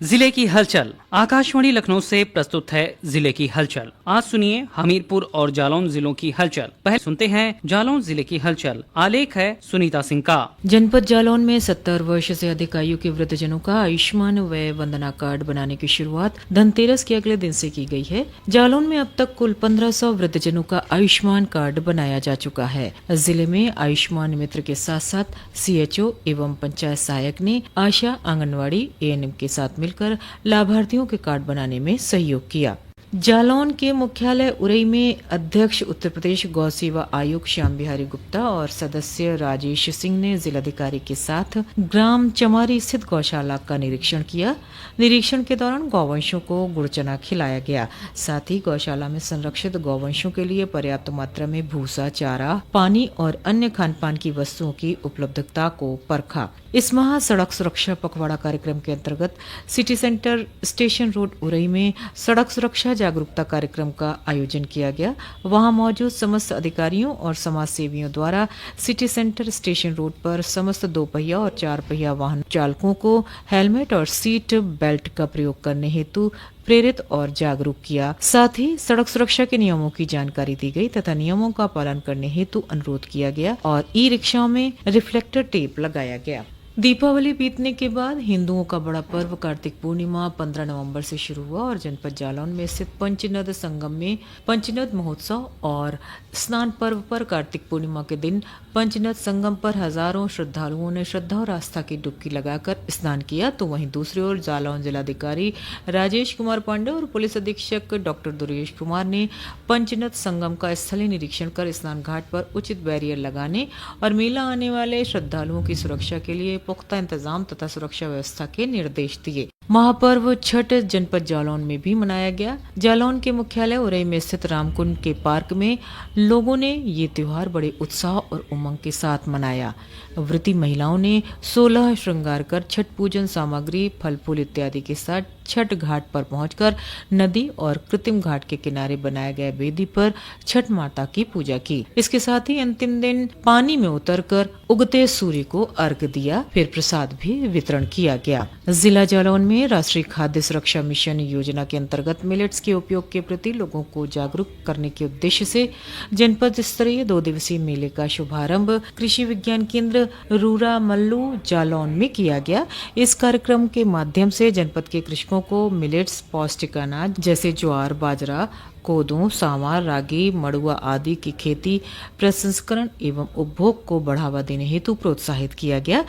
जिले की हलचल। आकाशवाणी लखनऊ से प्रस्तुत है जिले की हलचल। आज सुनिए हमीरपुर और जालौन जिलों की हलचल। पहले सुनते हैं जालौन जिले की हलचल। आलेख है सुनीता सिंह का। जनपद जालौन में 70 वर्ष से अधिक आयु के वृद्धजनों का आयुष्मान वय वंदना कार्ड बनाने की शुरुआत धनतेरस के अगले दिन से की गई है। जालौन में अब तक कुल 1500 वृद्धजनों का आयुष्मान कार्ड बनाया जा चुका है। जिले में आयुष्मान मित्र के साथ साथ CHO एवं पंचायत सहायक ने आशा, आंगनवाड़ी, ANM के साथ मिलकर लाभार्थियों के कार्ड बनाने में सहयोग किया। जालौन के मुख्यालय उरई में अध्यक्ष उत्तर प्रदेश गौ सेवा आयोग श्याम बिहारी गुप्ता और सदस्य राजेश सिंह ने जिलाधिकारी के साथ ग्राम चमारी स्थित गौशाला का निरीक्षण किया। निरीक्षण के दौरान गौवंशों को गुड़ चना खिलाया गया। साथ ही गौशाला में संरक्षित गौवंशों के लिए पर्याप्त मात्रा में भूसा, चारा, पानी और अन्य खान पान की वस्तुओं की उपलब्धता को परखा। इस माह सड़क सुरक्षा पखवाड़ा कार्यक्रम के अंतर्गत city centre station road Orai में सड़क सुरक्षा जागरूकता कार्यक्रम का आयोजन किया गया। वहां मौजूद समस्त अधिकारियों और समाज सेवियों द्वारा सिटी सेंटर स्टेशन रोड पर समस्त 2 पहिया और 4 पहिया वाहन चालकों को हेलमेट और सीट बेल्ट का प्रयोग करने हेतु प्रेरित और जागरूक किया। साथ ही सड़क सुरक्षा के नियमों की जानकारी दी गई तथा नियमों का पालन करने हेतु अनुरोध किया गया और ई-रिक्शाओं में रिफ्लेक्टर टेप लगाया गया। दीपावली बीतने के बाद हिंदुओं का बड़ा पर्व कार्तिक पूर्णिमा 15 नवंबर से शुरू हुआ और जनपद जालौन में स्थित पंचनद संगम में पंचनद महोत्सव और स्नान पर्व पर कार्तिक पूर्णिमा के दिन पंचनद संगम पर हजारों श्रद्धालुओं ने श्रद्धा और आस्था की डुबकी लगाकर स्नान किया। तो वहीं दूसरी ओर जालौन जिलाधिकारी राजेश कुमार पांडे और पुलिस अधीक्षक डॉक्टर दुर्गेश कुमार ने पंचनद संगम का स्थलीय निरीक्षण कर स्नान घाट पर उचित बैरियर लगाने और मेला आने वाले श्रद्धालुओं की सुरक्षा के लिए पुख्ता इंतजाम तथा सुरक्षा व्यवस्था के निर्देश दिए। महापर्व छठ जनपद जालौन में भी मनाया गया। जालौन के मुख्यालय उरई में स्थित रामकुंड के पार्क में लोगों ने ये त्योहार बड़े उत्साह और उमंग के साथ मनाया। व्रती महिलाओं ने 16 श्रृंगार कर छठ पूजन सामग्री, फल फूल इत्यादि के साथ छठ घाट पर पहुंचकर नदी और कृत्रिम घाट के किनारे बनाए गए वेदी पर छठ माता की पूजा की। इसके साथ ही अंतिम दिन पानी में उतरकर उगते सूर्य को अर्घ दिया। फिर प्रसाद भी वितरण किया गया। जिला जालौन में राष्ट्रीय खाद्य सुरक्षा मिशन योजना के अंतर्गत मिलेट्स के उपयोग के प्रति लोगों को जागरूक करने के उद्देश्य से जनपद स्तरीय 2 दिवसीय मेले का शुभारंभ कृषि विज्ञान केंद्र रूरा मल्लू जालौन में किया गया। इस कार्यक्रम के माध्यम से जनपद के कृषकों को मिलेट्स, पौष्टिक अनाज जैसे ज्वार, बाजरा, कोदो, सांवर, रागी, मड़ुआ आदि की खेती, प्रसंस्करण एवं उपभोग को बढ़ावा देने हेतु प्रोत्साहित किया गया।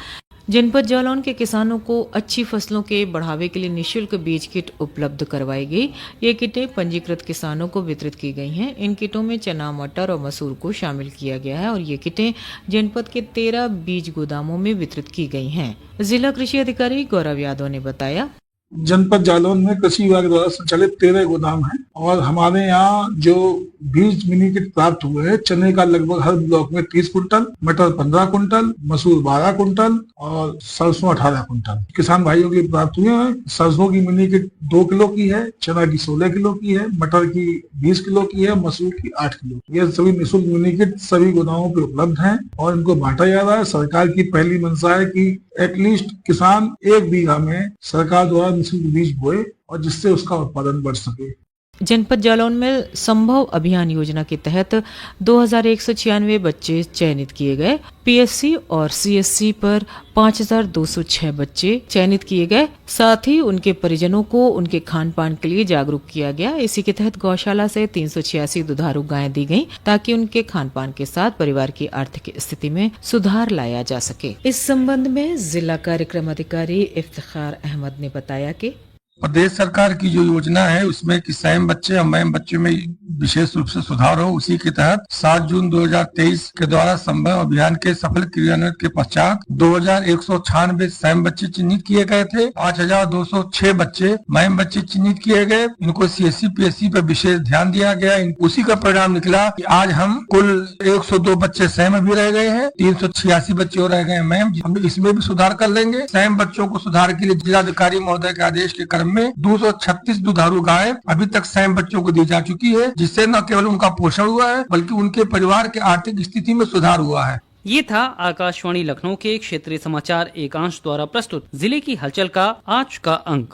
जनपद जालौन के किसानों को अच्छी फसलों के बढ़ावे के लिए निःशुल्क बीज किट उपलब्ध करवाई गई। ये किटें पंजीकृत किसानों को वितरित की गई हैं। इन किटों में चना, मटर और मसूर को शामिल किया गया है और ये किटें जनपद के 13 बीज गोदामों में वितरित की गई हैं। जिला कृषि अधिकारी गौरव यादव ने बताया, जनपद जालौन में कृषि विभाग द्वारा संचालित 13 गोदाम हैं और हमारे यहाँ जो बीज मिनी किट प्राप्त हुए हैं, चने का लगभग हर ब्लॉक में 30 कुंटल, मटर 15 कुंटल, मसूर 12 कुंटल और सरसों 18 कुंटल किसान भाइयों की प्राप्त हुए हैं। सरसों की मिनी किट 2 किलो की है, चना की 16 किलो की है, मटर की 20 किलो की है, मसूर की 8 किलो। ये सभी निःशुल्क मिनी किट सभी गोदामों पे उपलब्ध हैं और इनको बांटा जा रहा है। सरकार की पहली मंशा है कि एटलीस्ट किसान 1 बीघा में सरकार द्वारा निःशुल्क बीज बोए और जिससे उसका उत्पादन बढ़ सके। जनपद जालौन में संभव अभियान योजना के तहत 2196 बच्चे चयनित किए गए। PSC और CSC पर 5206 बच्चे चयनित किए गए। साथ ही उनके परिजनों को उनके खान पान के लिए जागरूक किया गया। इसी के तहत गौशाला से 386 दुधारू गायें दी गईं ताकि उनके खान पान के साथ परिवार की आर्थिक स्थिति में सुधार लाया जा सके। इस संबंध में जिला कार्यक्रम अधिकारी इफ्तिखार अहमद ने बताया कि प्रदेश सरकार की जो योजना है उसमें कि सैम बच्चे और मैम बच्चों में विशेष रूप से सुधार हो, उसी के तहत 7 जून 2023 के द्वारा संभव अभियान के सफल क्रियान्वयन के पश्चात 2196 सैम बच्चे चिन्हित किए गए थे। 5206 बच्चे मैम बच्चे चिन्हित किए गए। इनको CSC PSC पर विशेष ध्यान दिया गया। उसी का परिणाम निकला कि आज हम कुल 102 बच्चे सैम भी रह गए हैं, 386 बच्चे और रह गए मैम। हम इसमें भी सुधार कर लेंगे। सैम बच्चों को सुधार के लिए जिलाधिकारी महोदय के आदेश के क्रम में 236 दुधारू गायें अभी तक सैम बच्चों को दी जा चुकी है, जिससे न केवल उनका पोषण हुआ है बल्कि उनके परिवार के आर्थिक स्थिति में सुधार हुआ है। ये था आकाशवाणी लखनऊ के क्षेत्रीय समाचार एकांश द्वारा प्रस्तुत जिले की हलचल का आज का अंक।